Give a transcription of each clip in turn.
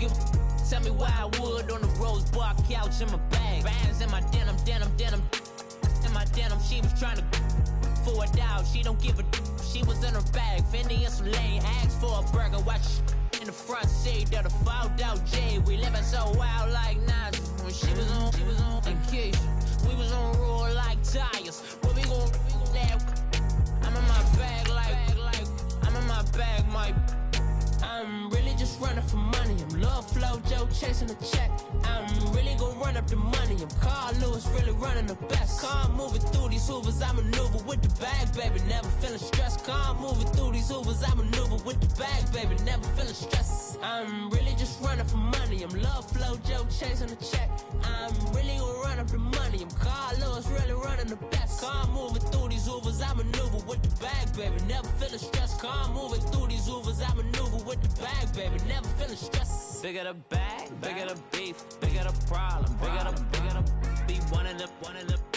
give a tell me why I would on the rose bar couch in my bag. Bands in my denim. In my denim, she was trying to for a doubt. She don't give a she was in her bag. Fendi and some lane hags for a burger. Watch in the front seat of the fouled out J. We living so wild like Nas. When she was on vacation. We was on roll like tires. What we gon' I'm in my bag like I'm in my bag, my I'm really just running for money. I'm Love Flow Joe chasing the check. I'm really gonna run up the money. I'm Carl Lewis really running the best. Calm moving through these hoovers, I maneuver with the bag, baby. Never feeling stressed. Calm moving through these hoovers, I maneuver with the bag, baby. Never feeling stressed. I'm really just running for money. I'm Love Flow Joe chasing the check. I'm really gonna run up the money. I'm Carl Lewis really running the best. Calm moving through these hoovers, I maneuver with the bag, baby. Never feeling stressed. Calm moving through these hoovers, I maneuver with the bag, baby. Never feeling stressed. Bigger the bag, bigger the beef, bigger the problem, bigger the be one of the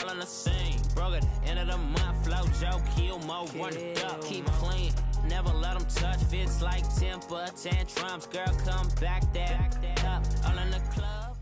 all in the same. Broke at the end of the month, flow Joe, kill mo, run it up, keep clean. Never let them touch, fits like temper tantrums. Girl, come back there, up, all in the club.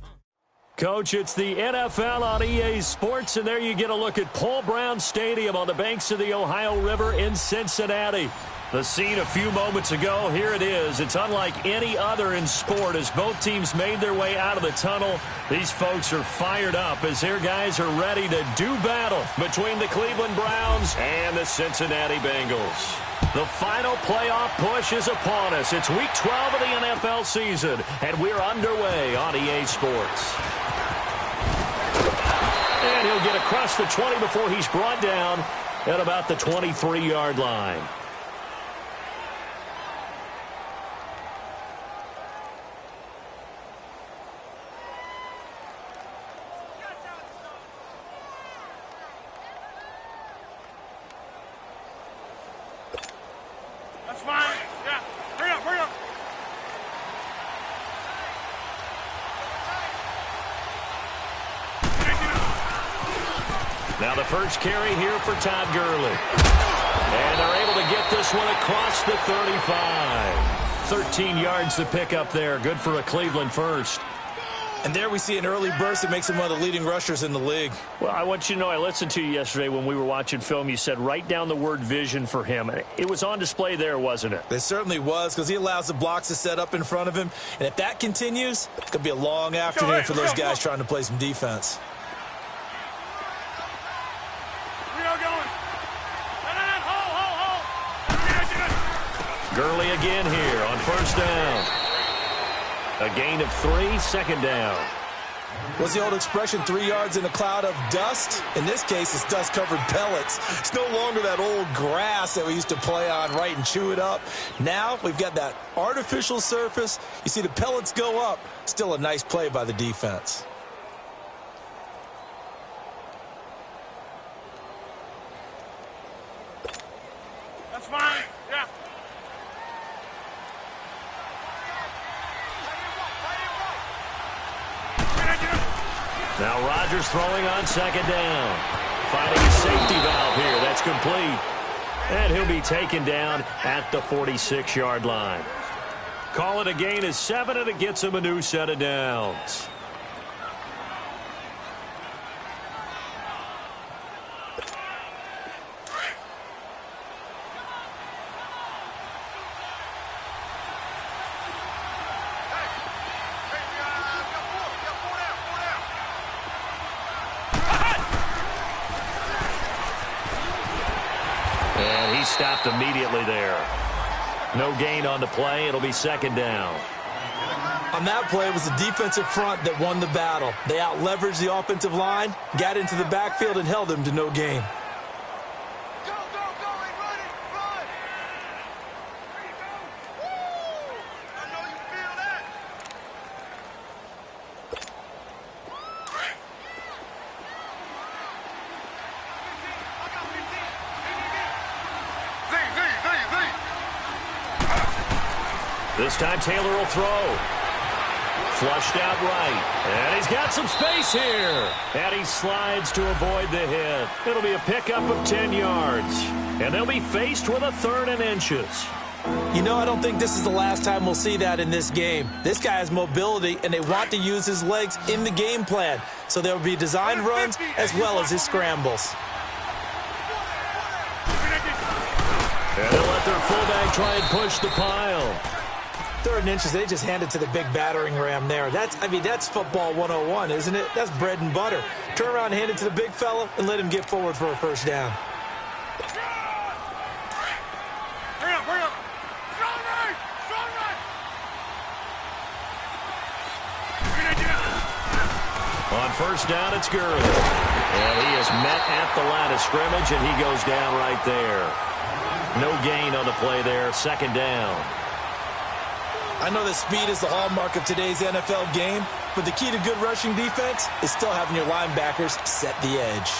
Coach, it's the NFL on EA Sports, and there you get a look at Paul Brown Stadium on the banks of the Ohio River in Cincinnati. The scene a few moments ago, here it is. It's unlike any other in sport as both teams made their way out of the tunnel. These folks are fired up as their guys are ready to do battle between the Cleveland Browns and the Cincinnati Bengals. The final playoff push is upon us. It's week 12 of the NFL season, and we're underway on EA Sports. And he'll get across the 20 before he's brought down at about the 23-yard line. That's fine. Yeah. Bring up. Now the first carry here for Todd Gurley. And they're able to get this one across the 35. 13 yards to pick up there. Good for a Cleveland first. And there we see an early burst that makes him one of the leading rushers in the league. Well, I want you to know, I listened to you yesterday when we were watching film. You said write down the word vision for him. It was on display there, wasn't it? It certainly was, because he allows the blocks to set up in front of him. And if that continues, it could be a long afternoon for those guys trying to play some defense. Gurley again here on first down. A gain of 3, second down. What's the old expression, 3 yards in a cloud of dust? In this case, it's dust-covered pellets. It's no longer that old grass that we used to play on, right, and chew it up. Now we've got that artificial surface. You see the pellets go up. Still a nice play by the defense. That's fine. Yeah. Now Rodgers throwing on second down. Finding a safety valve here. That's complete. And he'll be taken down at the 46-yard line. Call it a gain of 7, and it gets him a new set of downs. Stopped immediately there. No gain on the play. It'll be second down. On that play, it was the defensive front that won the battle. They out-leveraged the offensive line, got into the backfield, and held them to no gain. This time Taylor will throw. Flushed out right. And he's got some space here. And he slides to avoid the hit. It'll be a pickup of 10 yards. And they'll be faced with a 3rd and inches. You know, I don't think this is the last time we'll see that in this game. This guy has mobility, and they want to use his legs in the game plan. So there will be designed runs as well as his scrambles. And they'll let their fullback try and push the pile. 3rd and inches, they just hand it to the big battering ram there. That's football 101, isn't it? That's bread and butter. Turn around, hand it to the big fella, and let him get forward for a first down. Bring up, bring up. Strong right, strong right. On first down, it's Gurley. And he is met at the line of scrimmage, and he goes down right there. No gain on the play there, 2nd down. I know that speed is the hallmark of today's NFL game, but the key to good rushing defense is still having your linebackers set the edge.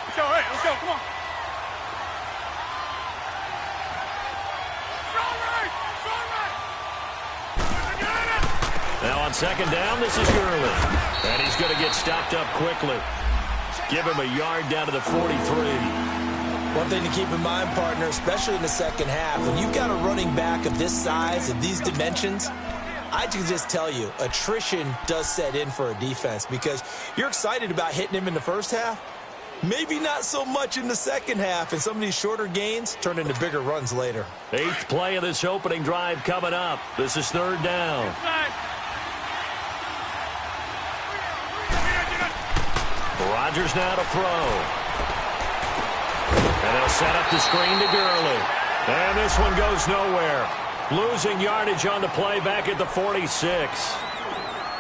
Let's go, hey, let's go, come on. Strong right, strong right. Now on 2nd down, this is Gurley. And he's going to get stopped up quickly. Give him a yard down to the 43. One thing to keep in mind, partner, especially in the second half, when you've got a running back of this size, of these dimensions, I can just tell you, attrition does set in for a defense because you're excited about hitting him in the first half. Maybe not so much in the second half, and some of these shorter gains turn into bigger runs later. 8th play of this opening drive coming up. This is 3rd down. Rodgers now to throw. And they'll set up the screen to Gurley. And this one goes nowhere. Losing yardage on the play back at the 46.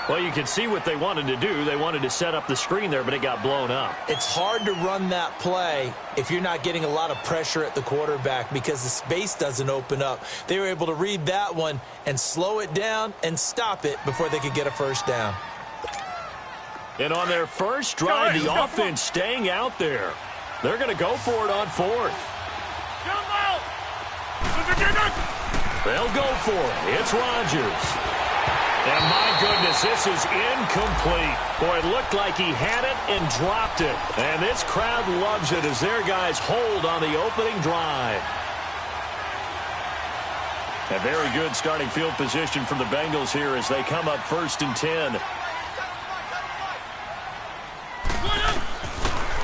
Well, you can see what they wanted to do. They wanted to set up the screen there, but it got blown up. It's hard to run that play if you're not getting a lot of pressure at the quarterback because the space doesn't open up. They were able to read that one and slow it down and stop it before they could get a first down. And on their first drive, the offense staying out there. They're going to go for it on 4th. They'll go for it. It's Rodgers. And my goodness, this is incomplete. Boy, it looked like he had it and dropped it. And this crowd loves it as their guys hold on the opening drive. A very good starting field position from the Bengals here as they come up 1st and 10.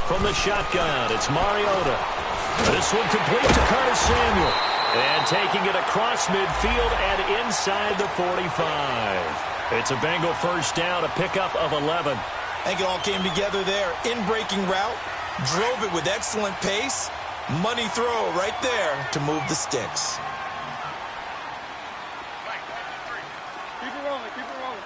From the shotgun, it's Mariota. This one complete to Curtis Samuel. And taking it across midfield and inside the 45. It's a Bengal first down, a pickup of 11. I think it all came together there. In-breaking route, drove it with excellent pace. Money throw right there to move the sticks. Keep it rolling, keep it rolling.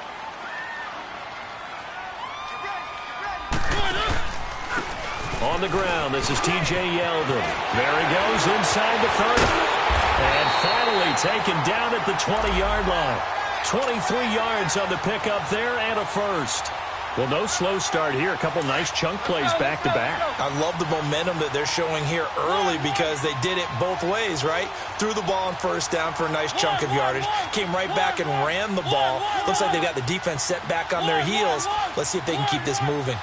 On the ground, this is T.J. Yeldon. There he goes inside the 30. And finally taken down at the 20-yard line. 23 yards on the pickup there and a first. Well, no slow start here. A couple nice chunk plays back-to-back. I love the momentum that they're showing here early because they did it both ways, right? Threw the ball on first down for a nice chunk of yardage. Came right back and ran the ball. Looks like they got the defense set back on their heels. Let's see if they can keep this moving.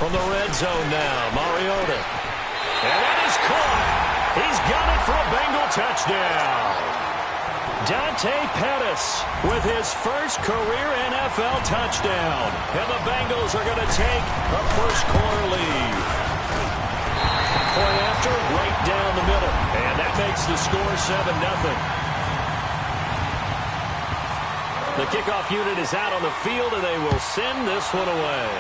From the red zone now, Mariota. And that is caught. He's got it for a Bengal touchdown. Dante Pettis with his first career NFL touchdown. And the Bengals are going to take a first-quarter lead. Point after, right down the middle. And that makes the score 7-0. The kickoff unit is out on the field, and they will send this one away.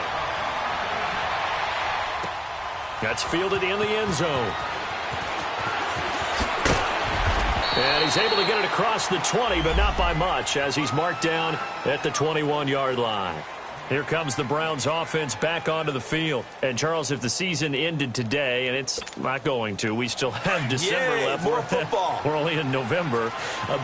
That's fielded in the end zone. And he's able to get it across the 20, but not by much, as he's marked down at the 21-yard line. Here comes the Browns offense back onto the field. And, Charles, if the season ended today, and it's not going to, we still have December left. More football. We're only in November.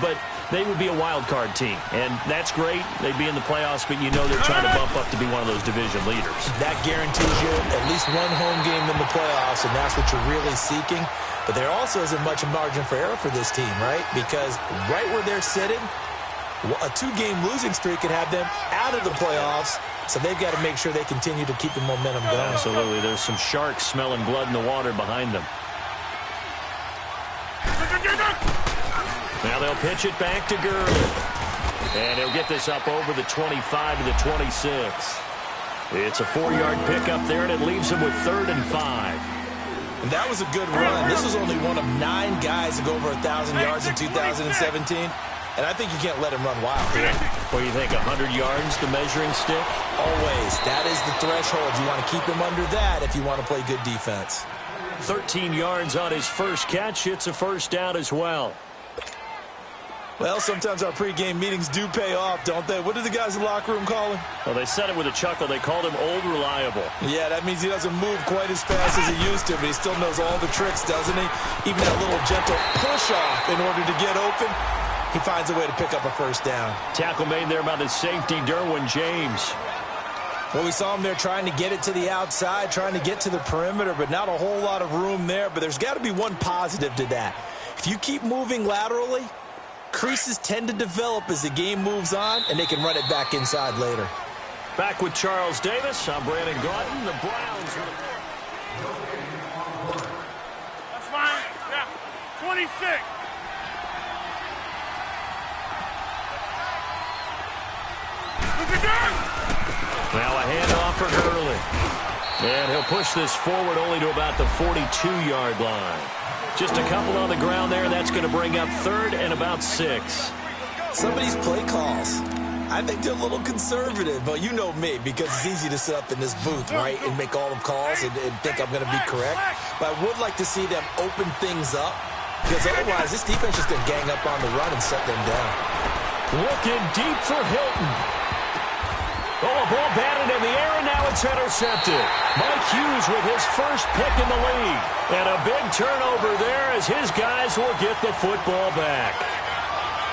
But they would be a wild card team. And that's great. They'd be in the playoffs, but you know they're trying to bump up to be one of those division leaders. That guarantees you at least one home game in the playoffs, and that's what you're really seeking. But there also isn't much margin for error for this team, right? Because right where they're sitting, a two-game losing streak could have them out of the playoffs So they've got to make sure they continue to keep the momentum going. Absolutely. There's some sharks smelling blood in the water behind them. Now they'll pitch it back to Gurley. And he'll get this up over the 25 to the 26. It's a 4-yard pickup there, and it leaves him with 3rd and 5. And that was a good run. This was only one of 9 guys to go over 1,000 yards in 2017. And I think you can't let him run wild here. Well, you think 100 yards, the measuring stick? Always. That is the threshold. You want to keep him under that if you want to play good defense. 13 yards on his first catch. It's a first down as well. Well, sometimes our pregame meetings do pay off, don't they? What do the guys in the locker room call him? Well, they said it with a chuckle. They called him Old Reliable. Yeah, that means he doesn't move quite as fast as he used to, but he still knows all the tricks, doesn't he? Even that little gentle push-off in order to get open, he finds a way to pick up a first down. Tackle made there by the safety, Derwin James. Well, we saw him there trying to get it to the outside, trying to get to the perimeter, but not a whole lot of room there. But there's got to be one positive to that. If you keep moving laterally, creases tend to develop as the game moves on, and they can run it back inside later. Back with Charles Davis. I'm Brandon Gaudin. The Browns. That's fine. Yeah. 26. Now a handoff for Gurley. And he'll push this forward only to about the 42-yard line. Just a couple on the ground there. That's going to bring up 3rd and about 6. Some of these play calls, I think they're a little conservative, but you know me, because it's easy to sit up in this booth, right, and make all the calls and think I'm going to be correct. But I would like to see them open things up, because otherwise this defense is going to gang up on the run and shut them down. Looking deep for Hilton. Oh, a ball batted in the air, and now it's intercepted. Mike Hughes with his first pick in the league. And a big turnover there as his guys will get the football back.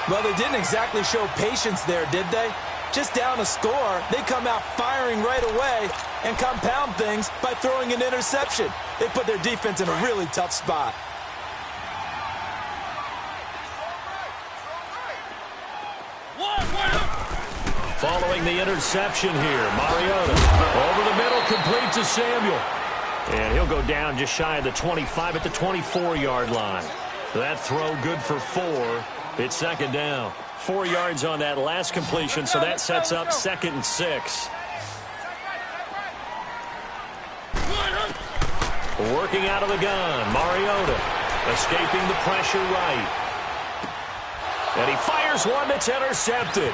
Well, they didn't exactly show patience there, did they? Just down a score, they come out firing right away and compound things by throwing an interception. They put their defense in a really tough spot. Following the interception here, Mariota over the middle, complete to Samuel. And he'll go down just shy of the 25 at the 24-yard line. That throw good for 4. It's 2nd down. 4 yards on that last completion, so that sets up 2nd and 6. Working out of the gun, Mariota escaping the pressure right. And he fires one that's intercepted.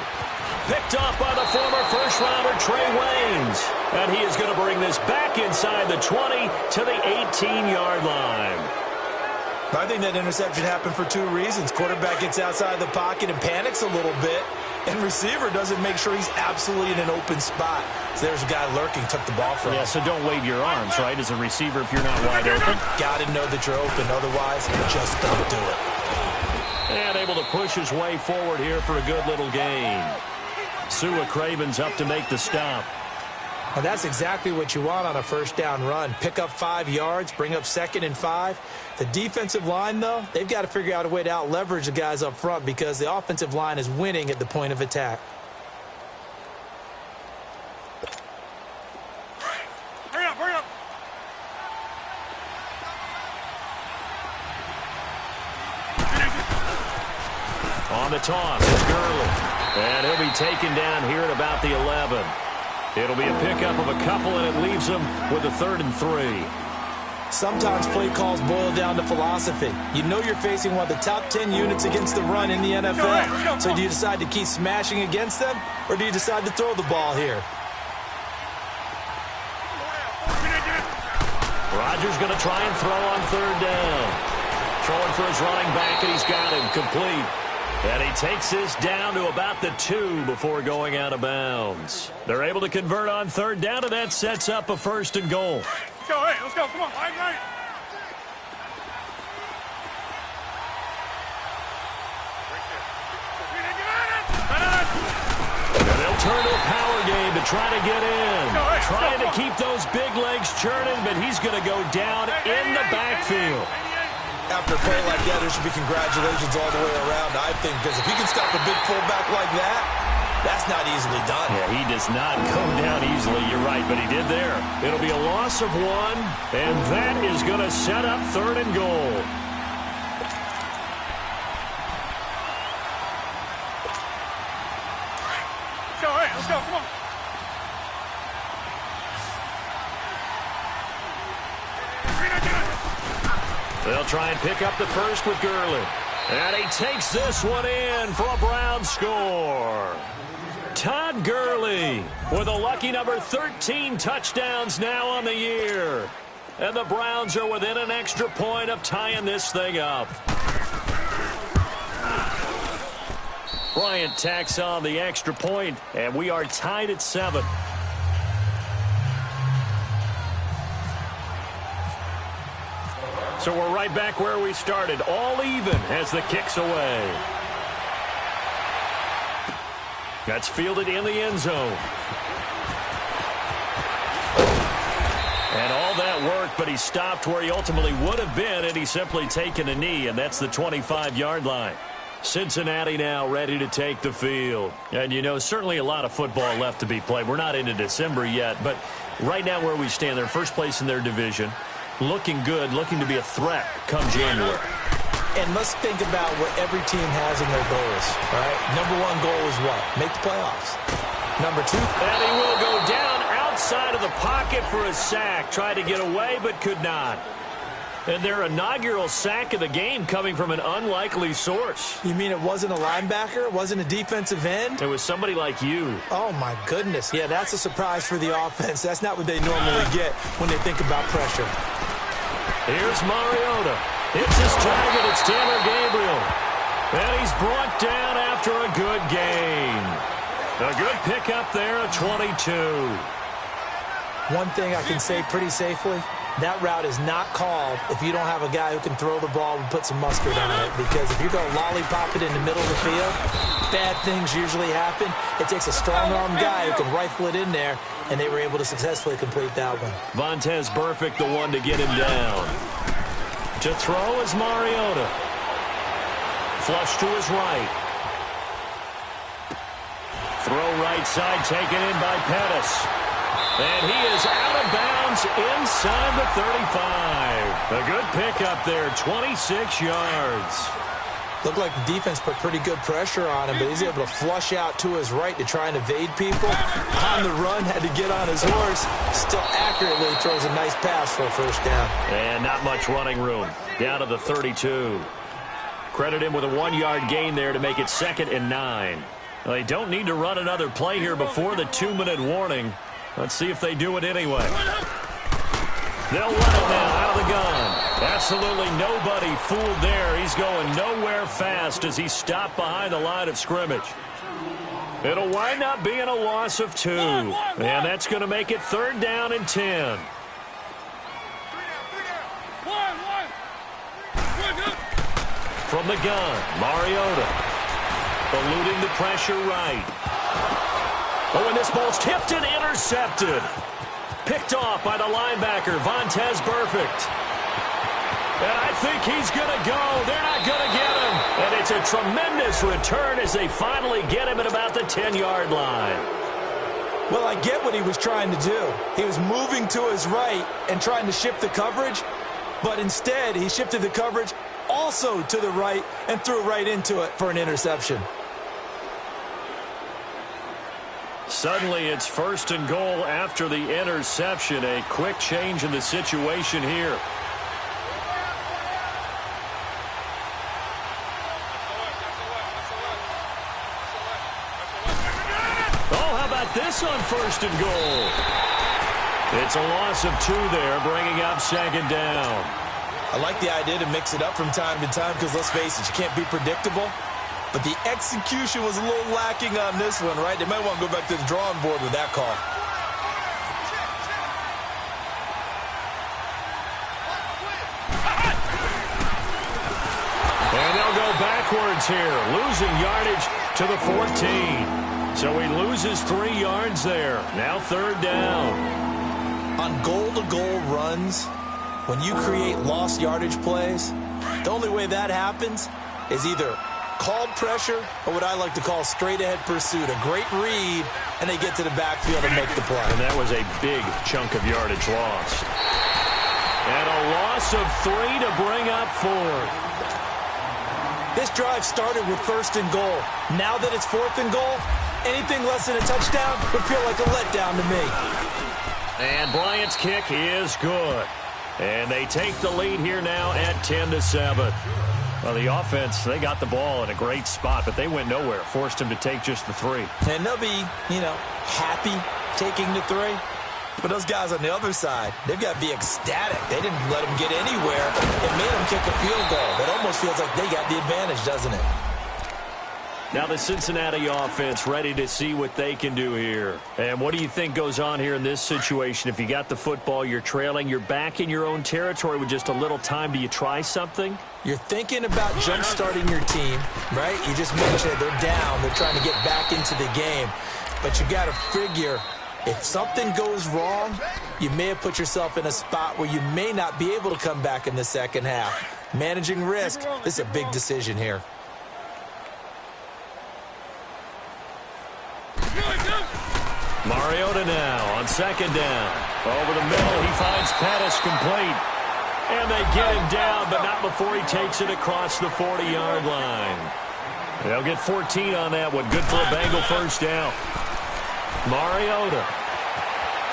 Picked off by the former first-rounder Trey Waynes. And he is going to bring this back inside the 20 to the 18-yard line. I think that interception happened for 2 reasons. Quarterback gets outside the pocket and panics a little bit. And receiver doesn't make sure he's absolutely in an open spot. So there's a guy lurking, took the ball from him. Yeah, so don't wave your arms, right, as a receiver if you're not wide open. Got to know that you're open. Otherwise, just don't do it. And able to push his way forward here for a good little gain. Sua Craven's up to make the stop. And that's exactly what you want on a first down run. Pick up 5 yards, bring up 2nd and 5. The defensive line, though, they've got to figure out a way to out-leverage the guys up front because the offensive line is winning at the point of attack. Hurry up, hurry up. On the toss, it's Gurley. And he'll be taken down here at about the 11. It'll be a pickup of a couple, and it leaves him with a 3rd and 3. Sometimes play calls boil down to philosophy. You know you're facing one of the top 10 units against the run in the NFL. So do you decide to keep smashing against them, or do you decide to throw the ball here? Rodgers going to try and throw on 3rd down. Throwing for his running back, and he's got him complete. And he takes this down to about the 2 before going out of bounds. They're able to convert on 3rd down, and that sets up a 1st and goal. Let's go, hey, let's go, come on, right. And they'll turn to a power game to try to get in. Trying to keep those big legs churning, but he's going to go down in the backfield. After a play like that, there should be congratulations all the way around, I think, because if you can stop a big fullback like that, That's not easily done. Yeah, he does not go down easily. You're right, but he did there. It'll be a loss of 1, and that is going to set up 3rd and goal. Let's go, hey, let's go, come on. They'll try and pick up the first with Gurley. And he takes this one in for a Brown score. Todd Gurley with a lucky number 13 touchdowns now on the year. And the Browns are within an extra point of tying this thing up. Bryant tacks on the extra point, and we are tied at 7. So we're right back where we started, all even as the kick's away. That's fielded in the end zone. And all that work, but he stopped where he ultimately would have been had he simply taken a knee, and that's the 25-yard line. Cincinnati now ready to take the field. And, you know, certainly a lot of football left to be played. We're not into December yet, but right now where we stand, they're first place in their division. Looking good, looking to be a threat come January. And let's think about what every team has in their goals, right? Number 1 goal is what? Make the playoffs. Number 2. And he will go down outside of the pocket for a sack. Tried to get away, but could not. And their inaugural sack of the game coming from an unlikely source. You mean it wasn't a linebacker? It wasn't a defensive end? It was somebody like you. Oh, my goodness. Yeah, that's a surprise for the offense. That's not what they normally get when they think about pressure. Here's Mariota. It's his target. It's Taylor Gabriel. And he's brought down after a good gain. A good pickup there at 22. One thing I can say pretty safely, that route is not called if you don't have a guy who can throw the ball and put some mustard on it. Because if you're going to lollipop it in the middle of the field, bad things usually happen. It takes a strong-arm guy who can rifle it in there, and they were able to successfully complete that one. Vontaze Burfict, the one to get him down. To throw is Mariota. Flush to his right. Throw right side taken in by Pettis. And he is out of bounds inside the 35. A good pickup there, 26 yards. Looked like the defense put pretty good pressure on him, but he's able to flush out to his right to try and evade people. On the run, had to get on his horse. Still accurately throws a nice pass for a first down. And not much running room. Down to the 32. Credit him with a 1-yard gain there to make it 2nd and 9. Well, they don't need to run another play here before the 2-minute warning. Let's see if they do it anyway. They'll run it now out of the gun. Absolutely nobody fooled there. He's going nowhere fast as he stopped behind the line of scrimmage. It'll wind up being a loss of 2. And that's going to make it 3rd down and 10. From the gun, Mariota. Eluding the pressure right. Oh, and this ball's tipped and intercepted. Picked off by the linebacker, Vontaze Burfict. And I think he's going to go. They're not going to get him. And it's a tremendous return as they finally get him at about the 10-yard line. Well, I get what he was trying to do. He was moving to his right and trying to shift the coverage, but instead he shifted the coverage also to the right and threw right into it for an interception. Suddenly it's 1st and goal after the interception. A quick change in the situation here. Oh, how about this on 1st and goal? It's a loss of 2 there, bringing up 2nd down. I like the idea to mix it up from time to time because, let's face it, you can't be predictable. But the execution was a little lacking on this one, right? They might want to go back to the drawing board with that call. And they'll go backwards here, losing yardage to the 14. So he loses 3 yards there. Now 3rd down. On goal-to-goal runs, when you create lost yardage plays, the only way that happens is either called pressure or what I like to call straight-ahead pursuit. A great read, and they get to the backfield and make the play. And that was a big chunk of yardage lost. And a loss of 3 to bring up 4th. This drive started with 1st and goal. Now that it's 4th and goal, anything less than a touchdown would feel like a letdown to me. And Bryant's kick is good. And they take the lead here now at 10-7. Well, the offense, they got the ball in a great spot, but they went nowhere. Forced them to take just the 3. And they'll be, happy taking the 3. But those guys on the other side, they've got to be ecstatic. They didn't let them get anywhere. It made them kick a field goal. That almost feels like they got the advantage, doesn't it? Now the Cincinnati offense ready to see what they can do here. And what do you think goes on here in this situation? If you got the football, you're trailing, you're back in your own territory with just a little time. Do you try something? You're thinking about jump-starting your team, right? You just mentioned it. They're down. They're trying to get back into the game. But you got to figure, if something goes wrong, you may have put yourself in a spot where you may not be able to come back in the second half. Managing risk, this is a big decision here. Mariota now on 2nd down. Over the middle, he finds Pettis complete. And they get him down, but not before he takes it across the 40-yard line. They'll get 14 on that one. Good for a Bengal first down. Mariota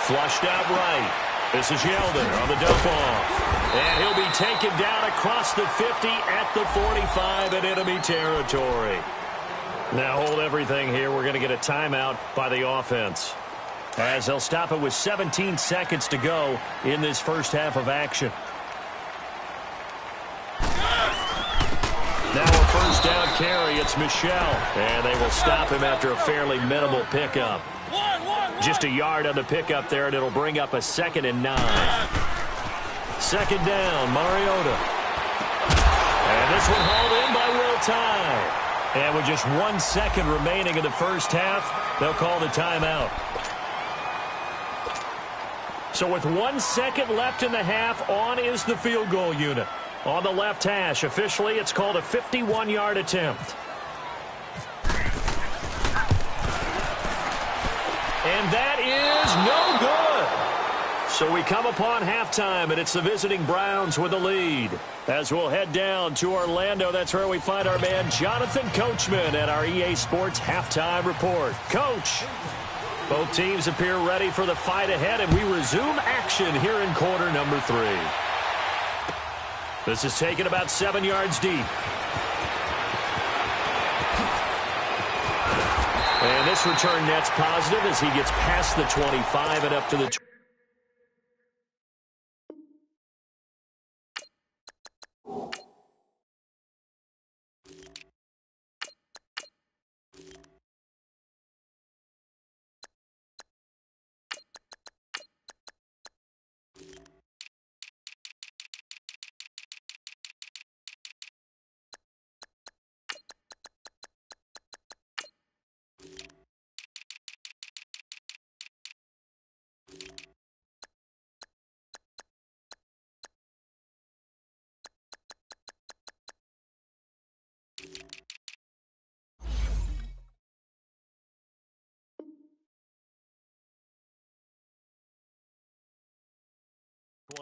flushed out right. This is Yeldon on the dump off. And he'll be taken down across the 50 at the 45 in enemy territory. Now hold everything here. We're going to get a timeout by the offense, as they'll stop it with 17 seconds to go in this first half of action. Now a first down carry. It's Michel. And they will stop him after a fairly minimal pickup. Just a yard on the pickup there, and it'll bring up a 2nd and 9. 2nd down, Mariota. And this one hauled in by Will Tye. And with just 1 second remaining in the first half, they'll call the timeout. So with 1 second left in the half, on is the field goal unit. On the left hash, officially, it's called a 51-yard attempt. And that is no good. So we come upon halftime, and it's the visiting Browns with the lead. As we'll head down to Orlando, that's where we find our man Jonathan Coachman at our EA Sports Halftime Report. Coach, both teams appear ready for the fight ahead, and we resume action here in quarter number 3. This is taken about 7 yards deep. And this return net's positive as he gets past the 25 and up to the 20.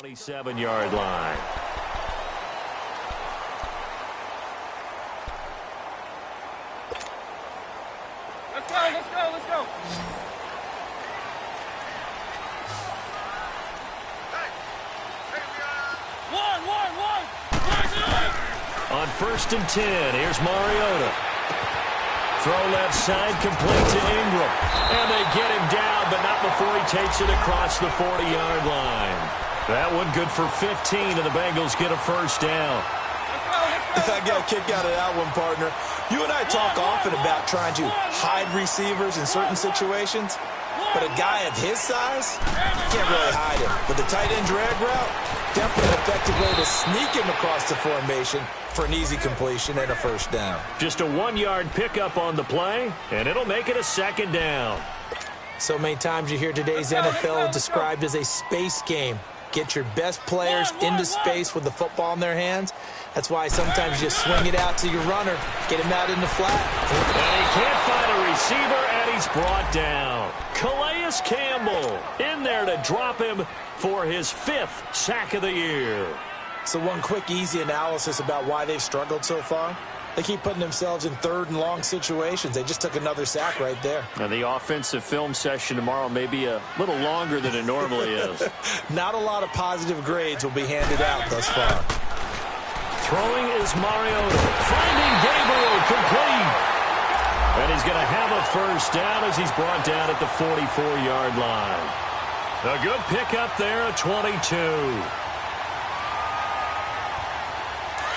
27-yard line. Let's go, let's go, let's go. One. On 1st and 10, here's Mariota. Throw left side, complete to Ingram. And they get him down, but not before he takes it across the 40-yard line. That one good for 15, and the Bengals get a first down. I got a kick out of that one, partner. You and I talk often about trying to hide receivers in certain situations, but a guy of his size, you can't really hide him. But the tight end drag route, definitely an effective way to sneak him across the formation for an easy completion and a first down. Just a 1-yard pickup on the play, and it'll make it a 2nd down. So many times you hear today's NFL described as a space game. get your best players into space with the football in their hands. That's why sometimes you just swing it out to your runner, get him out in the flat. And he can't find a receiver, and he's brought down. Calais Campbell in there to drop him for his 5th sack of the year. So one quick, easy analysis about why they've struggled so far. They keep putting themselves in 3rd and long situations. They just took another sack right there. And the offensive film session tomorrow may be a little longer than it normally is. Not a lot of positive grades will be handed out thus far. Throwing is Mariota. Finding Gabriel, complete. And he's going to have a first down as he's brought down at the 44-yard line. A good pickup there at 22.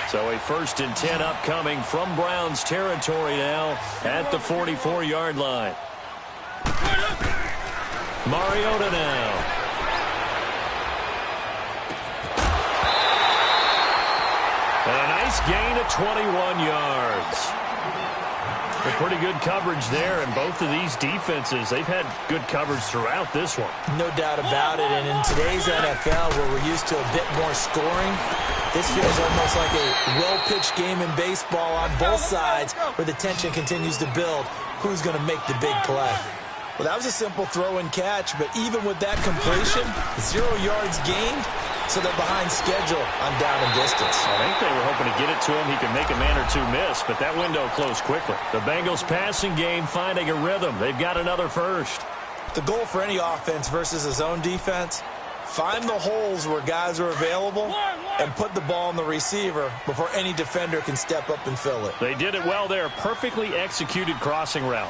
So a 1st and 10 upcoming from Browns territory now at the 44-yard line. Mariota now. And a nice gain of 21 yards. A pretty good coverage there, and both of these defenses, they've had good coverage throughout this one. No doubt about it, and in today's NFL, where we're used to a bit more scoring, this feels almost like a well-pitched game in baseball on both sides, where the tension continues to build. Who's going to make the big play? Well, that was a simple throw and catch, but even with that completion, 0 yards gained, so they're behind schedule on down and distance. I think they were hoping to get it to him. He could make a man or two miss, but that window closed quickly. The Bengals passing game finding a rhythm. They've got another first. The goal for any offense versus a zone defense, find the holes where guys are available and put the ball on the receiver before any defender can step up and fill it. They did it well there. Perfectly executed crossing route.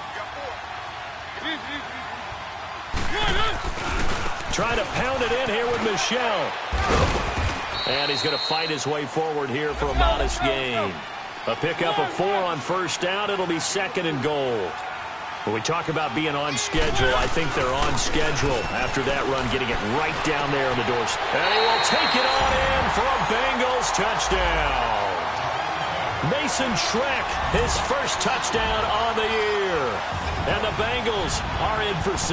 Trying to pound it in here with Michel. And he's going to fight his way forward here for a modest gain. A pickup of 4 on first down. It'll be 2nd and goal. When we talk about being on schedule, I think they're on schedule after that run, getting it right down there on the doorstep. And he will take it on in for a Bengals touchdown. Mason Schreck, his first touchdown on the year. And the Bengals are in for 6.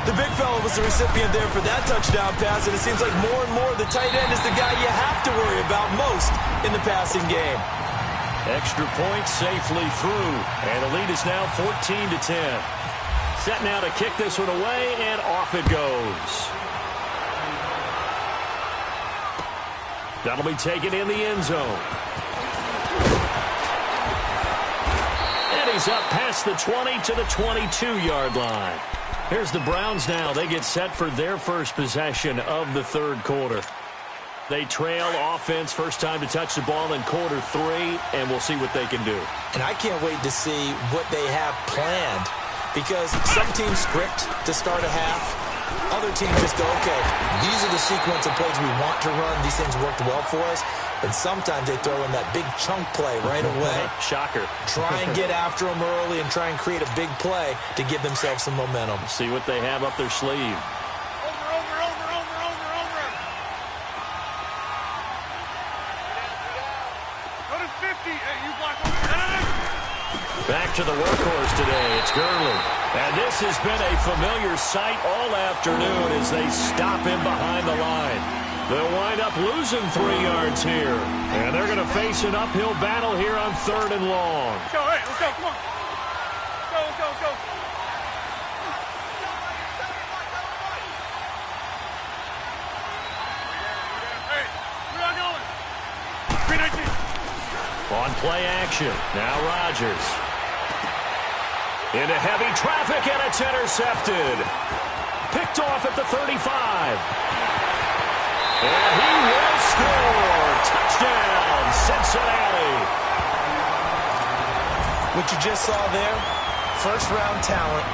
The big fella was the recipient there for that touchdown pass, and it seems like more and more the tight end is the guy you have to worry about most in the passing game. Extra point safely through, and the lead is now 14-10. Set now to kick this one away, and off it goes. That'll be taken in the end zone. And he's up past the 20 to the 22-yard line. Here's the Browns now. They get set for their first possession of the 3rd quarter. They trail offense, first time to touch the ball in quarter 3, and we'll see what they can do. And I can't wait to see what they have planned, because some teams script to start a half. Other teams just go, okay, these are the sequence of plays we want to run. These things worked well for us. And sometimes they throw in that big chunk play right away. Shocker. Try and get after them early and try and create a big play to give themselves some momentum. See what they have up their sleeve. Over. Go to 50. Hey, you block over. Back to the workhorse today. It's Gurley. And this has been a familiar sight all afternoon as they stop him behind the line. They'll wind up losing 3 yards here. And they're going to face an uphill battle here on 3rd and long. Let's go, hey, let's go, come on. Let's go. Hey, where are you going? 319. On play action. Now Rodgers. Into heavy traffic, and it's intercepted. Picked off at the 35. And he will score. Touchdown, Cincinnati. What you just saw there, first-round talent,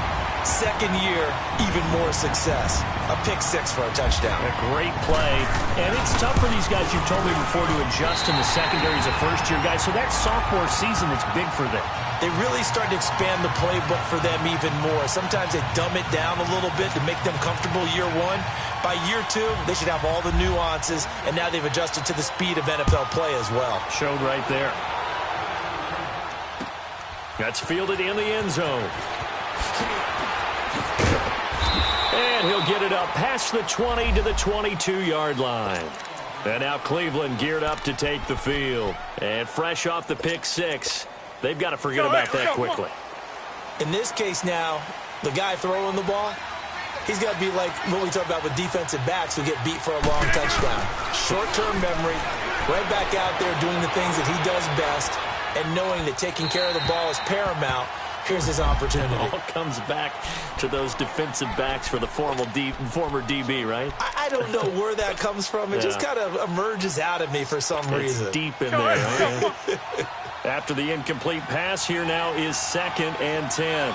second year, even more success. A pick 6 for a touchdown. A great play. And it's tough for these guys, you've told me before, to adjust in the secondary as a first-year guy. So that sophomore season is big for them. They really start to expand the playbook for them even more. Sometimes they dumb it down a little bit to make them comfortable year 1. By year 2, they should have all the nuances, and now they've adjusted to the speed of NFL play as well. Showed right there. That's fielded in the end zone. And he'll get it up past the 20 to the 22-yard line. And now Cleveland geared up to take the field. And fresh off the pick six, they've got to forget about that quickly. In this case now, the guy throwing the ball, he's got to be like what we talk about with defensive backs who get beat for a long touchdown. Short-term memory, right back out there doing the things that he does best, and knowing that taking care of the ball is paramount. Here's his opportunity. It all comes back to those defensive backs for the former DB, right? I don't know where that comes from. It just kind of emerges out of me for some reason. It's deep in there. Right? After the incomplete pass, here now is 2nd and 10.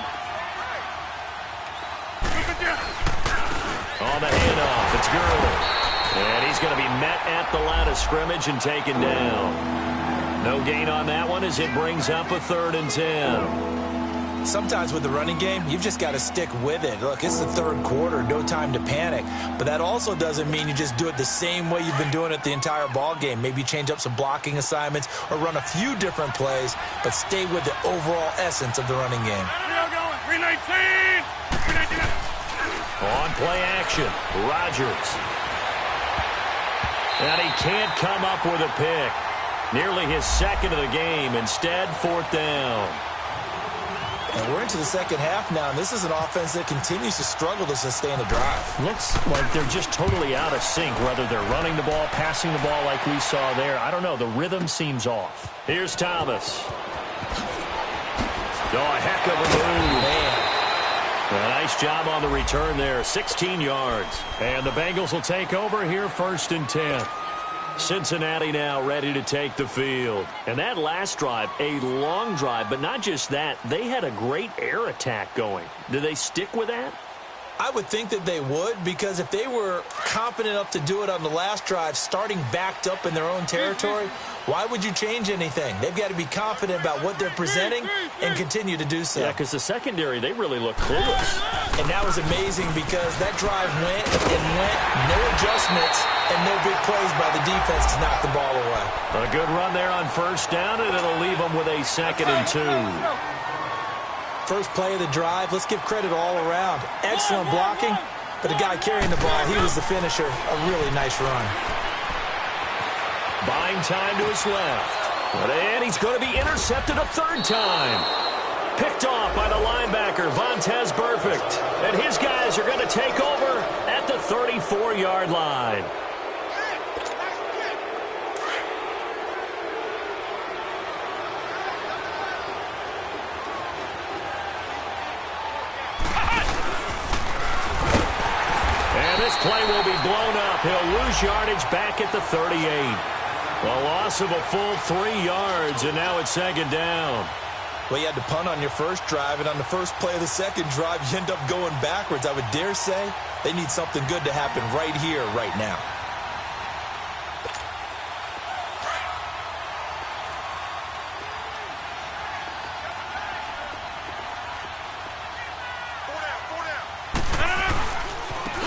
On the handoff, it's Gurley. And he's going to be met at the line of scrimmage and taken down. No gain on that one as it brings up a 3rd and 10. Sometimes with the running game, you've just got to stick with it. Look, it's the 3rd quarter, no time to panic. But that also doesn't mean you just do it the same way you've been doing it the entire ball game. Maybe change up some blocking assignments or run a few different plays, but stay with the overall essence of the running game. 319! 319! On play action, Rodgers. And he can't come up with a pick. Nearly his 2nd of the game. Instead, 4th down. And we're into the second half now, and this is an offense that continues to struggle to sustain a drive. Looks like they're just totally out of sync, whether they're running the ball, passing the ball like we saw there. I don't know. The rhythm seems off. Here's Thomas. Oh, a heck of a move. Man. A nice job on the return there, 16 yards. And the Bengals will take over here, 1st and 10. Cincinnati now ready to take the field. And that last drive, a long drive, but not just that. They had a great air attack going. Do they stick with that? I would think that they would, because if they were confident enough to do it on the last drive, starting backed up in their own territory, why would you change anything? They've got to be confident about what they're presenting and continue to do so. Yeah, because the secondary, they really look clueless. And that was amazing because that drive went and went, no adjustments, and no big plays by the defense to knock the ball away. A good run there on 1st down, and it'll leave them with a 2nd and 2. First play of the drive, let's give credit all around. Excellent blocking, but the guy carrying the ball, he was the finisher. A really nice run. Buying time to his left. And he's going to be intercepted a 3rd time. Picked off by the linebacker, Vontaze Burfict. And his guys are going to take over at the 34-yard line. This play will be blown up. He'll lose yardage back at the 38. A loss of a full 3 yards, and now it's 2nd down. Well, you had to punt on your first drive, and on the first play of the second drive, you end up going backwards. I would dare say they need something good to happen right here, right now.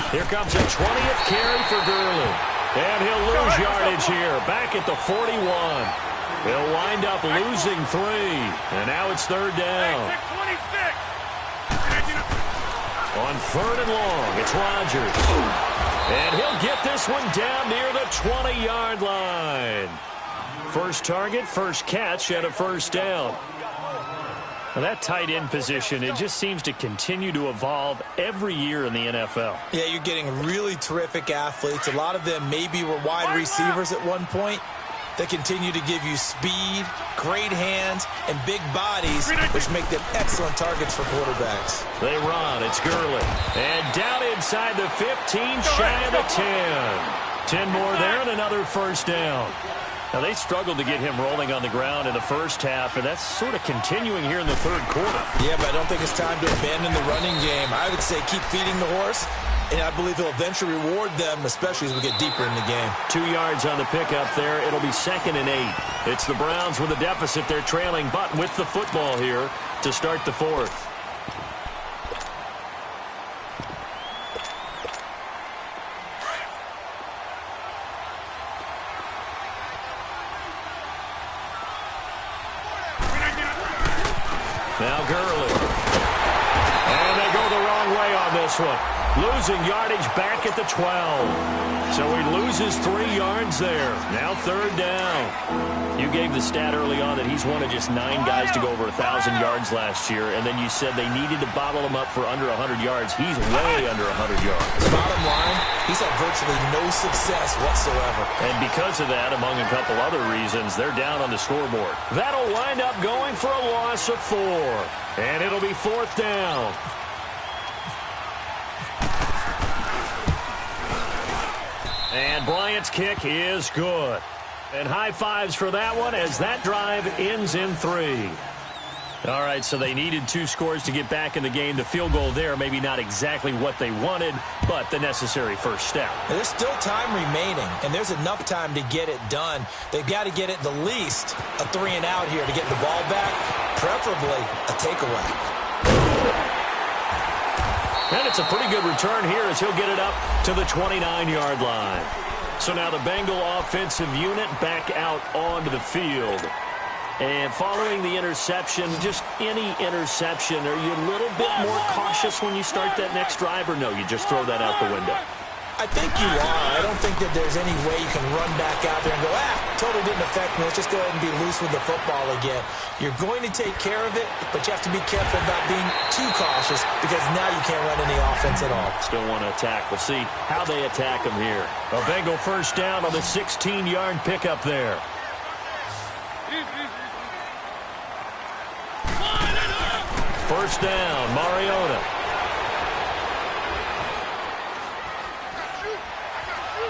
Here comes a 20th carry for Gurley. And he'll lose yardage here, back at the 41. He'll wind up losing 3. And now it's 3rd down. On 3rd and long, it's Rodgers. And he'll get this one down near the 20-yard line. First target, first catch, and a 1st down. Well, that tight end position, it just seems to continue to evolve every year in the NFL. Yeah, you're getting really terrific athletes. A lot of them maybe were wide receivers at one point. They continue to give you speed, great hands, and big bodies, which make them excellent targets for quarterbacks. They run. It's Gurley. And down inside the 15, shy of the 10. 10 more there and another 1st down. Now, they struggled to get him rolling on the ground in the first half, and that's sort of continuing here in the 3rd quarter. Yeah, but I don't think it's time to abandon the running game. I would say keep feeding the horse, and I believe he'll eventually reward them, especially as we get deeper in the game. 2 yards on the pickup there. It'll be 2nd and 8. It's the Browns with a deficit. They're trailing, but with the football here to start the 4th. Now Gurley. And they go the wrong way on this one. Losing yardage back at the 12. So he loses 3 yards there. Now 3rd down. You gave the stat early on that he's one of just 9 guys to go over 1,000 yards last year, and then you said they needed to bottle him up for under 100 yards. He's way under 100 yards. Bottom line, he's had virtually no success whatsoever. And because of that, among a couple other reasons, they're down on the scoreboard. That'll wind up going for a loss of 4. And it'll be 4th down. And Bryant's kick is good. And high fives for that one as that drive ends in 3. All right, so they needed 2 scores to get back in the game. The field goal there, maybe not exactly what they wanted, but the necessary first step. There's still time remaining, and there's enough time to get it done. They've got to get it the least a 3 and out here to get the ball back, preferably a takeaway. And it's a pretty good return here as he'll get it up to the 29-yard line. So now the Bengal offensive unit back out onto the field. And following the interception, just any interception, are you a little bit more cautious when you start that next drive, or no, you just throw that out the window? I think you are. I don't think that there's any way you can run back out there and go, totally didn't affect me. Let's just go ahead and be loose with the football again. You're going to take care of it, but you have to be careful about being too cautious because now you can't run any offense at all. Still want to attack. We'll see how they attack him here. A Bengal first down on the 16-yard pickup there. First down, Mariota.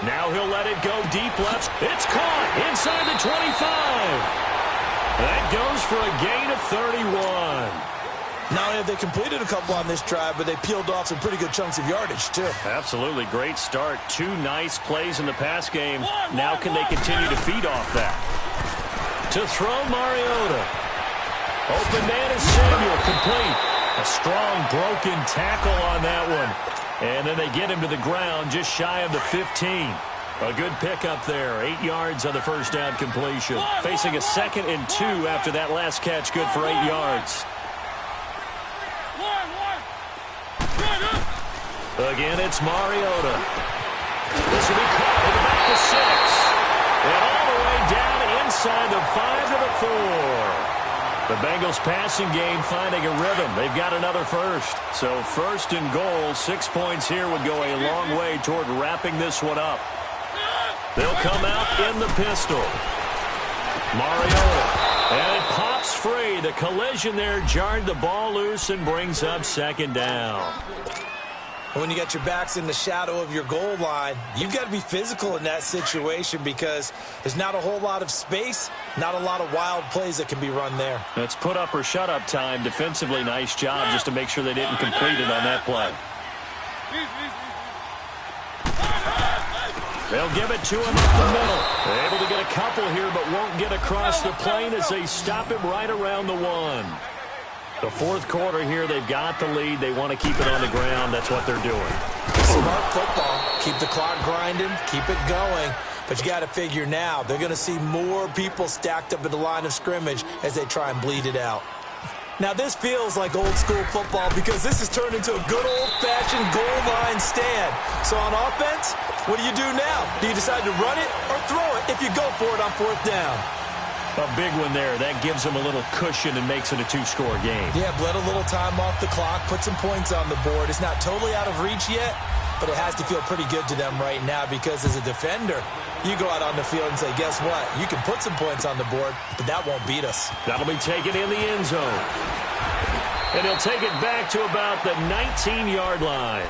Now he'll let it go deep left. It's caught inside the 25. That goes for a gain of 31. Not only have they completed a couple on this drive, but they peeled off some pretty good chunks of yardage, too. Absolutely. Great start. 2 nice plays in the pass game. Now can they continue to feed off that? To throw, Mariota. Open man is Samuel, complete. A strong broken tackle on that one. And then they get him to the ground just shy of the 15. A good pickup there. 8 yards on the first down completion. Facing a 2nd and 2 after that last catch, good for 8 yards. Again, it's Mariota. This will be caught at the back to 6. And all the way down inside the 5 to the 4. The Bengals passing game finding a rhythm. They've got another first. So 1st and goal, 6 points here would go a long way toward wrapping this one up. They'll come out in the pistol. Mariota. And it pops free. The collision there jarred the ball loose and brings up 2nd down. When you got your backs in the shadow of your goal line, you've got to be physical in that situation because there's not a whole lot of space, not a lot of wild plays that can be run there. It's put up or shut up time. Defensively, nice job just to make sure they didn't complete it on that play. They'll give it to him up the middle. They're able to get a couple here, but won't get across the plane as they stop him right around the 1. The 4th quarter here, they've got the lead. They want to keep it on the ground. That's what they're doing. Smart football. Keep the clock grinding. Keep it going. But you got to figure now, they're going to see more people stacked up at the line of scrimmage as they try and bleed it out. Now, this feels like old-school football because this has turned into a good old-fashioned goal line stand. So on offense, what do you do now? Do you decide to run it or throw it if you go for it on 4th down? A big one there. That gives them a little cushion and makes it a 2-score game. Yeah, bled a little time off the clock, put some points on the board. It's not totally out of reach yet, but it has to feel pretty good to them right now because as a defender, you go out on the field and say, guess what? You can put some points on the board, but that won't beat us. That'll be taken in the end zone. And he'll take it back to about the 19-yard line.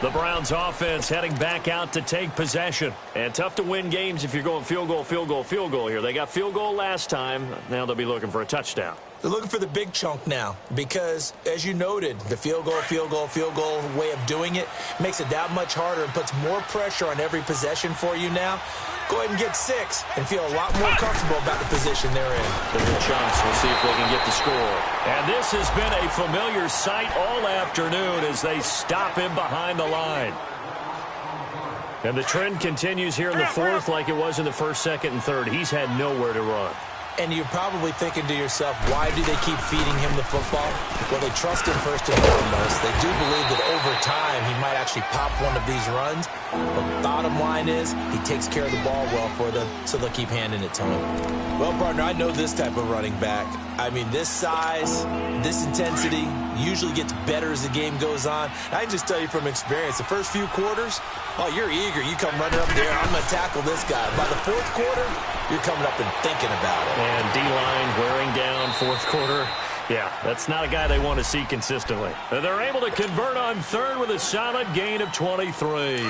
The Browns offense heading back out to take possession. And tough to win games if you're going field goal, field goal, field goal here. They got field goal last time. Now they'll be looking for a touchdown. They're looking for the big chunk now because, as you noted, the field goal way of doing it makes it that much harder and puts more pressure on every possession for you now. Go ahead and get 6 and feel a lot more comfortable about the position they're in. The good chunks. We'll see if they can get the score. And this has been a familiar sight all afternoon as they stop him behind the line. And the trend continues here in the 4th like it was in the 1st, 2nd, and 3rd. He's had nowhere to run. And you're probably thinking to yourself, why do they keep feeding him the football? Well, they trust him first and foremost. They do believe that over time he might actually pop one of these runs. But the bottom line is he takes care of the ball well for them, so they'll keep handing it to him. Well, partner, I know this type of running back. I mean, this size, this intensity usually gets better as the game goes on. I can just tell you from experience, the first few quarters, oh, you're eager. You come running up there, I'm going to tackle this guy. By the fourth quarter, you're coming up and thinking about it. And D-line wearing down fourth quarter. Yeah, that's not a guy they want to see consistently. They're able to convert on third with a solid gain of 23.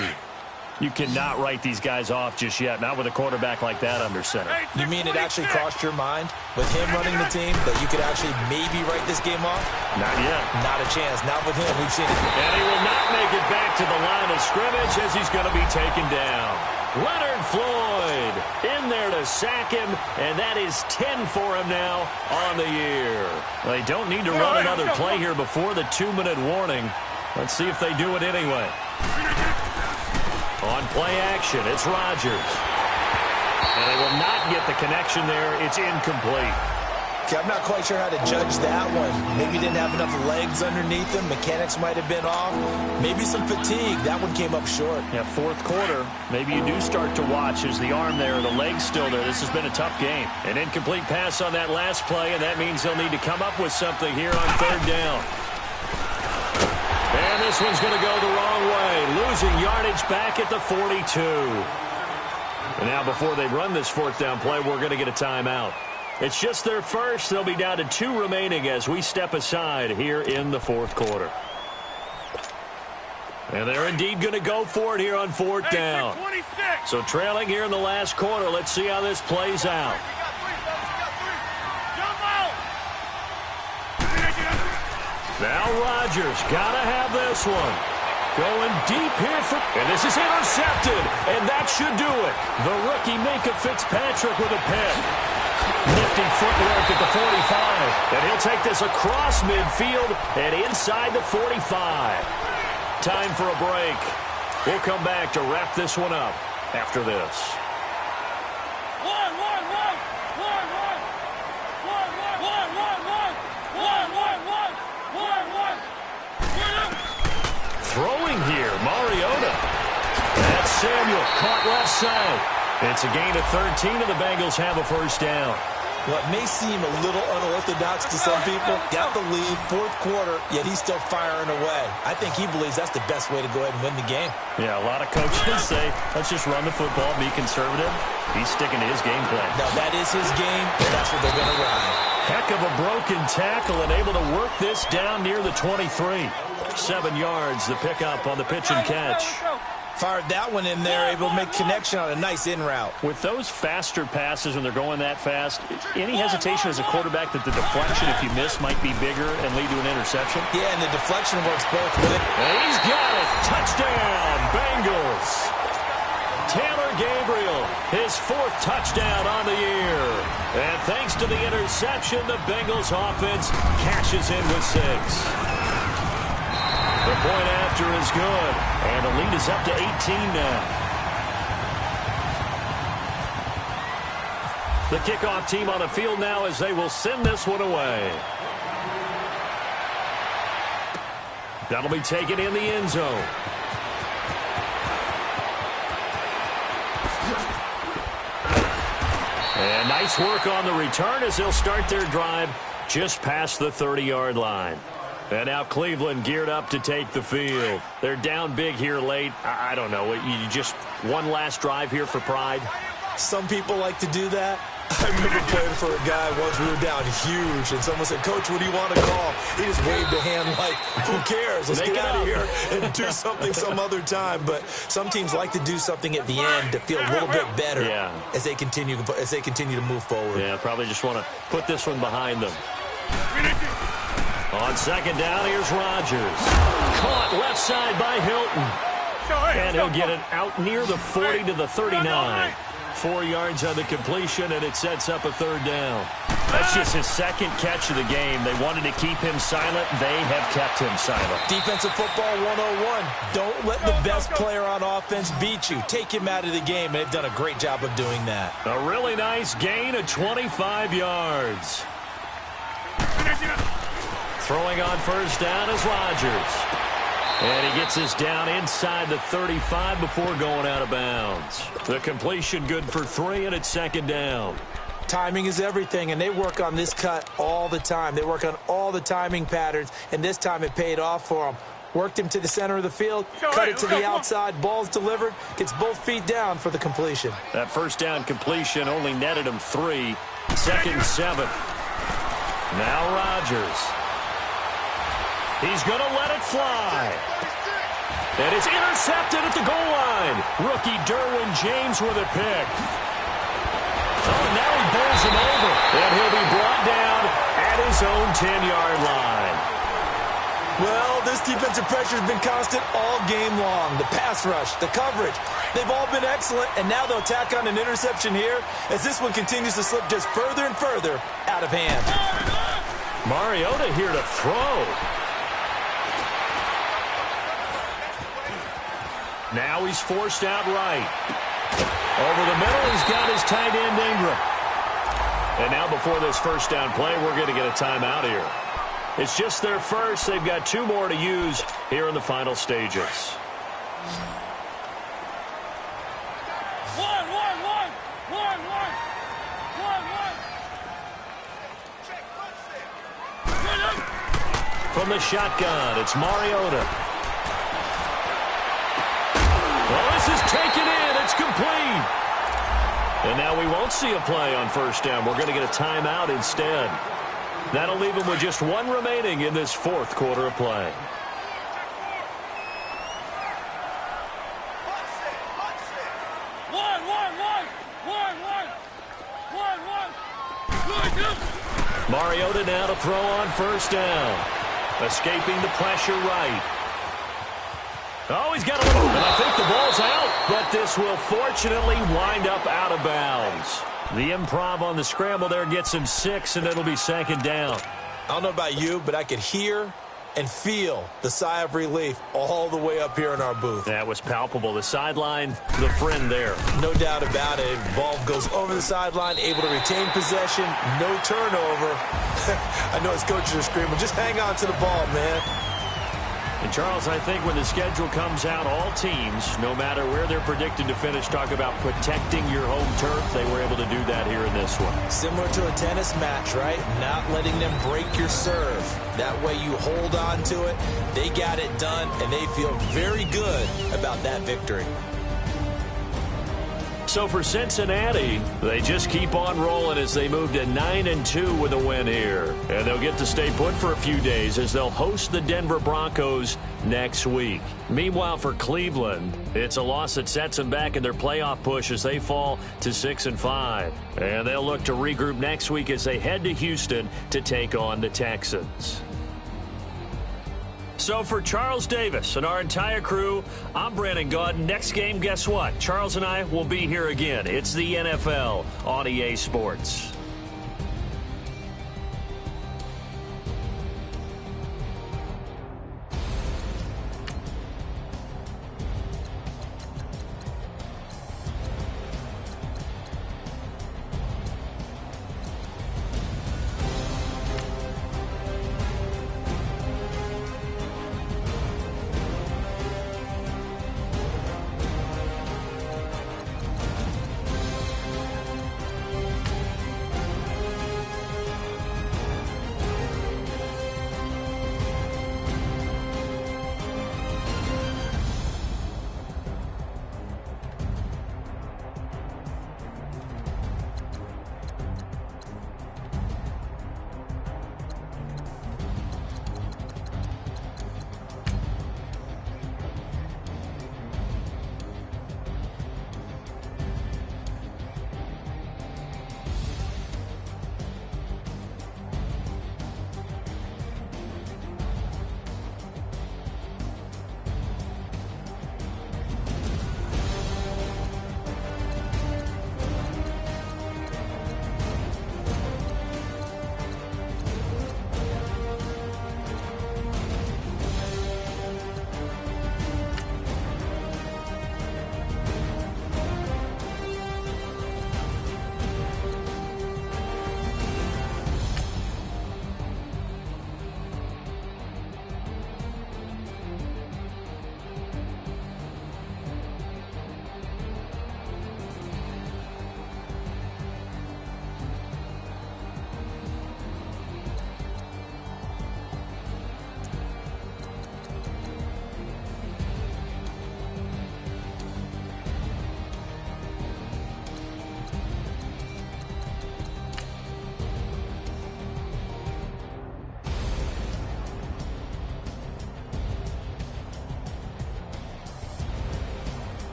You cannot write these guys off just yet, not with a quarterback like that under center. You mean it actually crossed your mind with him running the team that you could actually maybe write this game off? Not yet. Not a chance. Not with him. We've seen it. And he will not make it back to the line of scrimmage as he's going to be taken down. Leonard Floyd in there to sack him, and that is 10 for him now on the year. They don't need to run another play here before the 2-minute warning. Let's see if they do it anyway. On play action, it's Rodgers. And they will not get the connection there. It's incomplete. Okay, I'm not quite sure how to judge that one. Maybe he didn't have enough legs underneath him. Mechanics might have been off. Maybe some fatigue. That one came up short. Yeah, fourth quarter. Maybe you do start to watch as the arm there, the leg's still there. This has been a tough game. An incomplete pass on that last play, and that means they'll need to come up with something here on third down. And this one's going to go the wrong way. Losing yardage back at the 42. And now before they run this fourth down play, we're going to get a timeout. It's just their first. They'll be down to 2 remaining as we step aside here in the fourth quarter. And they're indeed going to go for it here on fourth down. So trailing here in the last quarter. Let's see how this plays out. Now Rodgers got to have this one. Going deep here for... And this is intercepted. And that should do it. The rookie Minkah Fitzpatrick with a pick. Nifty footwork at the 45. And he'll take this across midfield and inside the 45. Time for a break. We'll come back to wrap this one up after this. Throwing here, Mariota. That's Samuel, caught left side. It's a gain of 13, and the Bengals have a first down. What may seem a little unorthodox to some people, got the lead, fourth quarter, yet he's still firing away. I think he believes that's the best way to go ahead and win the game. Yeah, a lot of coaches say, let's just run the football, be conservative. He's sticking to his game plan. Now, that is his game, and that's what they're going to ride. Heck of a broken tackle and able to work this down near the 23. 7 yards, the pickup on the pitch and catch. Fired that one in there, able to make connection on a nice in route. With those faster passes when they're going that fast, any hesitation as a quarterback that the deflection, if you miss, might be bigger and lead to an interception? Yeah, and the deflection works both ways. And he's got it. Touchdown, Bengals. Taylor Gabriel, his 4th touchdown on the year. And thanks to the interception, the Bengals offense cashes in with 6. The point after is good, and the lead is up to 18 now. The kickoff team on the field now as they will send this one away. That'll be taken in the end zone. And nice work on the return as they'll start their drive just past the 30-yard line. And now Cleveland geared up to take the field. They're down big here late. I don't know. You just one last drive here for pride? Some people like to do that. I remember playing for a guy once. We were down huge, and someone said, "Coach, what do you want to call?" He just waved a hand like, "Who cares? Let's get out of here and do something some other time." But some teams like to do something at the end to feel a little bit better as they continue to move forward. Yeah, probably just want to put this one behind them. On second down, here's Rodgers. Caught left side by Hilton. And he'll get it out near the 40 to the 39. 4 yards on the completion, and it sets up a third down. That That's just his second catch of the game. They wanted to keep him silent. They have kept him silent. Defensive football 101. Don't let the best player on offense beat you. Take him out of the game, and they've done a great job of doing that. A really nice gain of 25 yards. Throwing on first down is Rodgers. And he gets us down inside the 35 before going out of bounds. The completion good for 3, and it's second down. Timing is everything, and they work on this cut all the time. They work on all the timing patterns, and this time it paid off for them. Worked him to the center of the field, cut it to the outside, ball's delivered, gets both feet down for the completion. That first down completion only netted him 3. Second and 7. Now Rodgers. He's going to let it fly. And it's intercepted at the goal line. Rookie Derwin James with a pick. Oh, and now he bowls him over. And he'll be brought down at his own 10-yard line. Well, this defensive pressure has been constant all game long. The pass rush, the coverage, they've all been excellent, and now they'll tack on an interception here as this one continues to slip just further and further out of hand. Mariota here to throw. Now he's forced out right. Over the middle, he's got his tight end Ingram. And now before this first down play, we're going to get a timeout here. It's just their first. They've got 2 more to use here in the final stages. From the shotgun, it's Mariota. Well, this is taken in. It's complete. And now we won't see a play on first down. We're going to get a timeout instead. That'll leave him with just 1 remaining in this 4th quarter of play. Mariota now to throw on first down. Escaping the pressure right. Oh, he's got a little, and I think the ball's out, but this will fortunately wind up out of bounds. The improv on the scramble there gets him 6, and it'll be second down. I don't know about you, but I could hear and feel the sigh of relief all the way up here in our booth. That was palpable. The sideline, the friend there. No doubt about it. Ball goes over the sideline, able to retain possession, no turnover. I know his coaches are screaming, just hang on to the ball, man. And, Charles, I think when the schedule comes out, all teams, no matter where they're predicted to finish, talk about protecting your home turf. They were able to do that here in this one. Similar to a tennis match, right? Not letting them break your serve. That way you hold on to it. They got it done, and they feel very good about that victory. So for Cincinnati, they just keep on rolling as they move to 9-2 with a win here. And they'll get to stay put for a few days as they'll host the Denver Broncos next week. Meanwhile, for Cleveland, it's a loss that sets them back in their playoff push as they fall to 6-5. And they'll look to regroup next week as they head to Houston to take on the Texans. So for Charles Davis and our entire crew, I'm Brandon Gaudin. Next game, guess what? Charles and I will be here again. It's the NFL on EA Sports.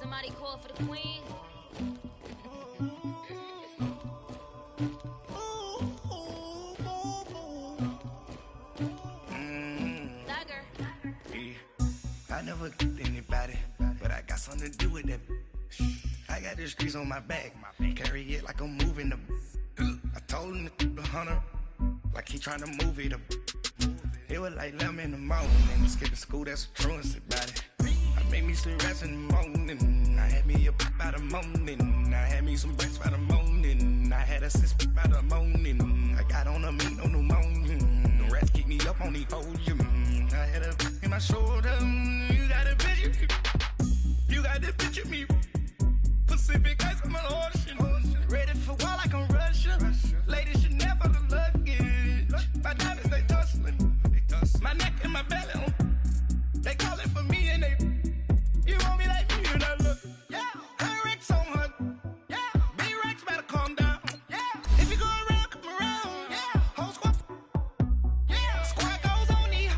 Somebody call for the queen. I never get anybody, but I got something to do with that. I got the streets on my back, carry it like I'm moving the. I told him to 100, like he trying to move it up. It was like 11 in the morning, skipping school, that's a truancy about it. I made me some rest in the morning, I had me a pop by the morning, I had me some breakfast by the morning, I had a six by the morning, I got on a meat on the morning, the rats keep me up on the podium, I had a in my shoulder, you got a picture, you got the picture me, Pacific ice on my ocean, ready for war like I'm Russia, ladies should never the luggage, my diamonds they tussling, my neck and my belly, they calling for me and they, you want me like me and I look, yeah, her Rex on her, yeah, B-Rex better calm down, yeah, if you go around, come around, yeah, whole squad, yeah, squad goes on the,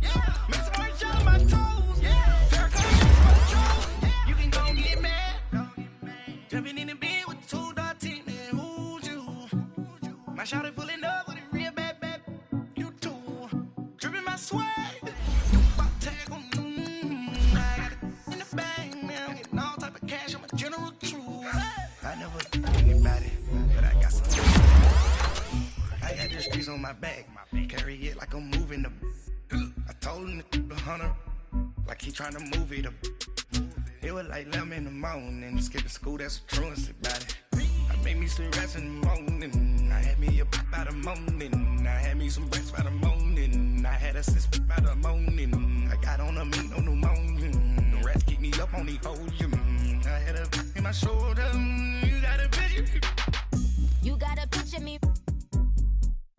yeah, make some orange on my toes, yeah, Farrakhan my toes, yeah, you can go and get mad, jumping in the bed with 2 dark team, and who's you, my shawty pulling up with a real bad, you too, dripping my swag, tag on, I got it in the bag, man, I'm getting all type of cash, I'm a general true, I never anybody, but I got something, I got the streets on my back, carry it like I'm moving the, I told him to 100, like he trying to move it up, it was like 11 in the morning, skipping school, that's a truancy about it, I made me some rest in the morning, I had me a pop by the morning, I had me some breakfast by the morning, I had a six by the morning, I got on a meat on the morning, the rats keep me up on the podium, I had a in my shoulder, you got a picture, You got a picture me.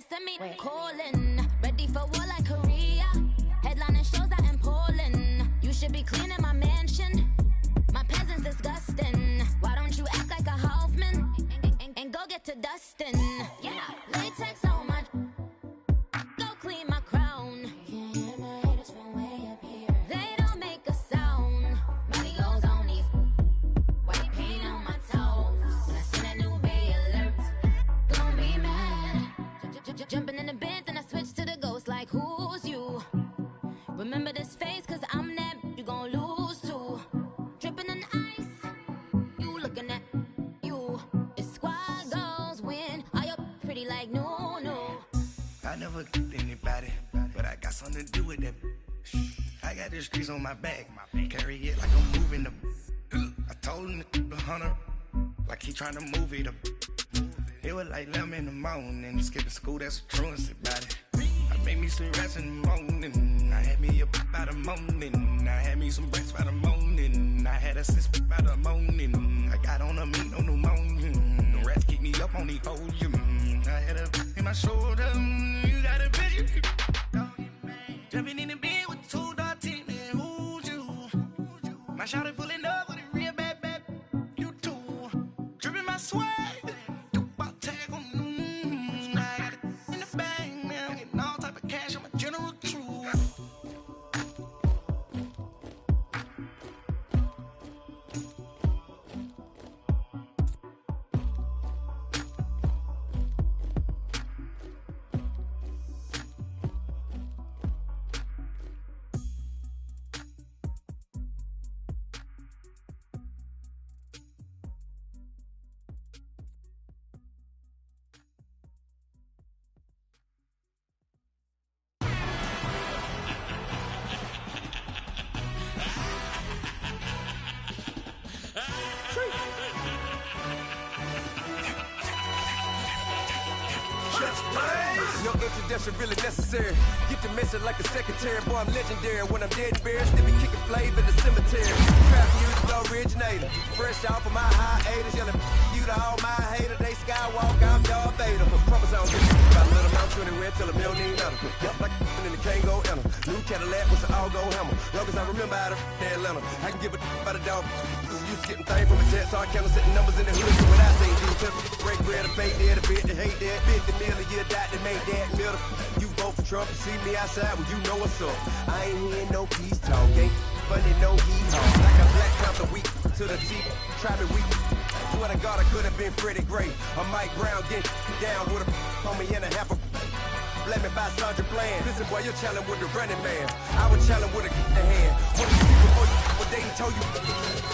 Send me calling. Ready for war like Korea. Headlining shows out in Poland. You should be cleaning my mansion. My peasants disgusting. Why don't you act like a Hoffman and go get to dustin'? Yeah, latex on my. Go clean my crown. Can't hear my haters from way up here. They don't make a sound. Money goes on these. White paint on my toes. When I send a new Bay alert, gon' be mad. Jumping in the bed, then I switch to the ghost like who's you? Remember this face, cause I'm that you gon' lose too. Dripping in ice, you looking at you. It's squad goals win. Are you pretty like no? I never get anybody, but I got something to do with that, I got the streets on my back, carry it like I'm moving the, I told him to 100, like he trying to move it up, it was like 11 in the morning, skipping school, that's a truancy about it, I made me some rest in the morning, I had me a pop by the morning, I had me some breakfast by the morning, I had a six by the morning, I got on a meat on the morning, the rats keep me up on the podium, I had a in my shoulder, you got a picture, jumping in the bed with 2 dark team, and who's you, my shawty pulling up with a real bad, you too, dripping my swag, tag on, I got it in the bag, man, I'm getting all type of cash, I'm a general true. No introduction really necessary. Get the message like a secretary. Boy, I'm legendary. When I'm dead and buried, still be kicking flavor in the cemetery. Trap music originator. Fresh off of my hiatus. Yelling you to all my haters. They skywalk, I'm Darth Vader. Promise I don't give a about a little amount to anywhere till a $1 million. Yup, like in the Kango enter. New Cadillac with an all-go hammer. Long as I remember how to Atlanta. I can give a about a dog. You skipping things from a jet, so I can't setting numbers in the hood. So what I say, you tell me break bread, a fake there, the bit, the hate there. 50 million, you died to make that middle. You vote for Trump, see me outside when you know what's up. I ain't hearing no peace talk, ain't funny, no hee-haw. Like a Black Panther week to the T, try me weak. Swear to God, I could have been Freddie Gray. Or Mike Brown getting down with a on me and a half a. Let me buy Sandra Bland. Listen, boy, you're challenging with the running man. I was challenging with a hand. What you see before you, what they told you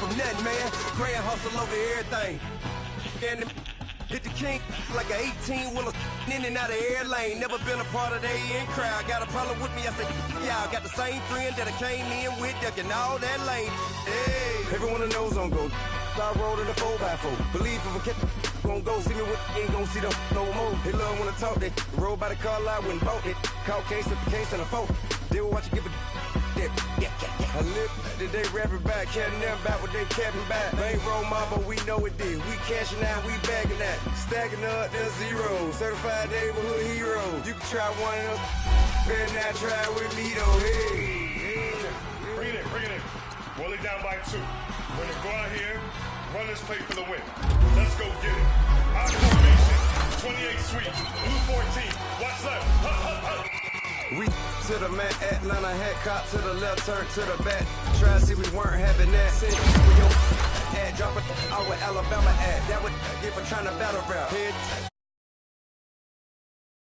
from nothing, man. Pray and hustle over everything. And hit the king like an 18-wheeler in and out of air lane. Never been a part of the in crowd. Got a problem with me, I said, y'all got the same friend that I came in with, ducking all that lane. Hey, everyone knows on go. I rolled in a 4x4. Believe if a kid gon' go see me with ain't gon' see them no more. They love when I talk, they roll by the car lot when bought it. Caught case at the case and a phone. They will watch you give a dip. I live today rapping back, catching them back what they capping back. They ain't roll my, but we know it did. We cashing out, we bagging that. Stacking up, there's zero. Certified neighborhood hero. You can try one of them, better not try with me though. Hey. Bring it in. Roll it down by 2. We're gonna go out here, run this play for the win. Let's go get it. Our formation, 28 sweep, blue 14. Watch left. We to the man, Atlanta head cop to the left, turn to the back. Try to see we weren't having that. Send with your ad, drop it out with Alabama ad. That would give for trying to battle rap.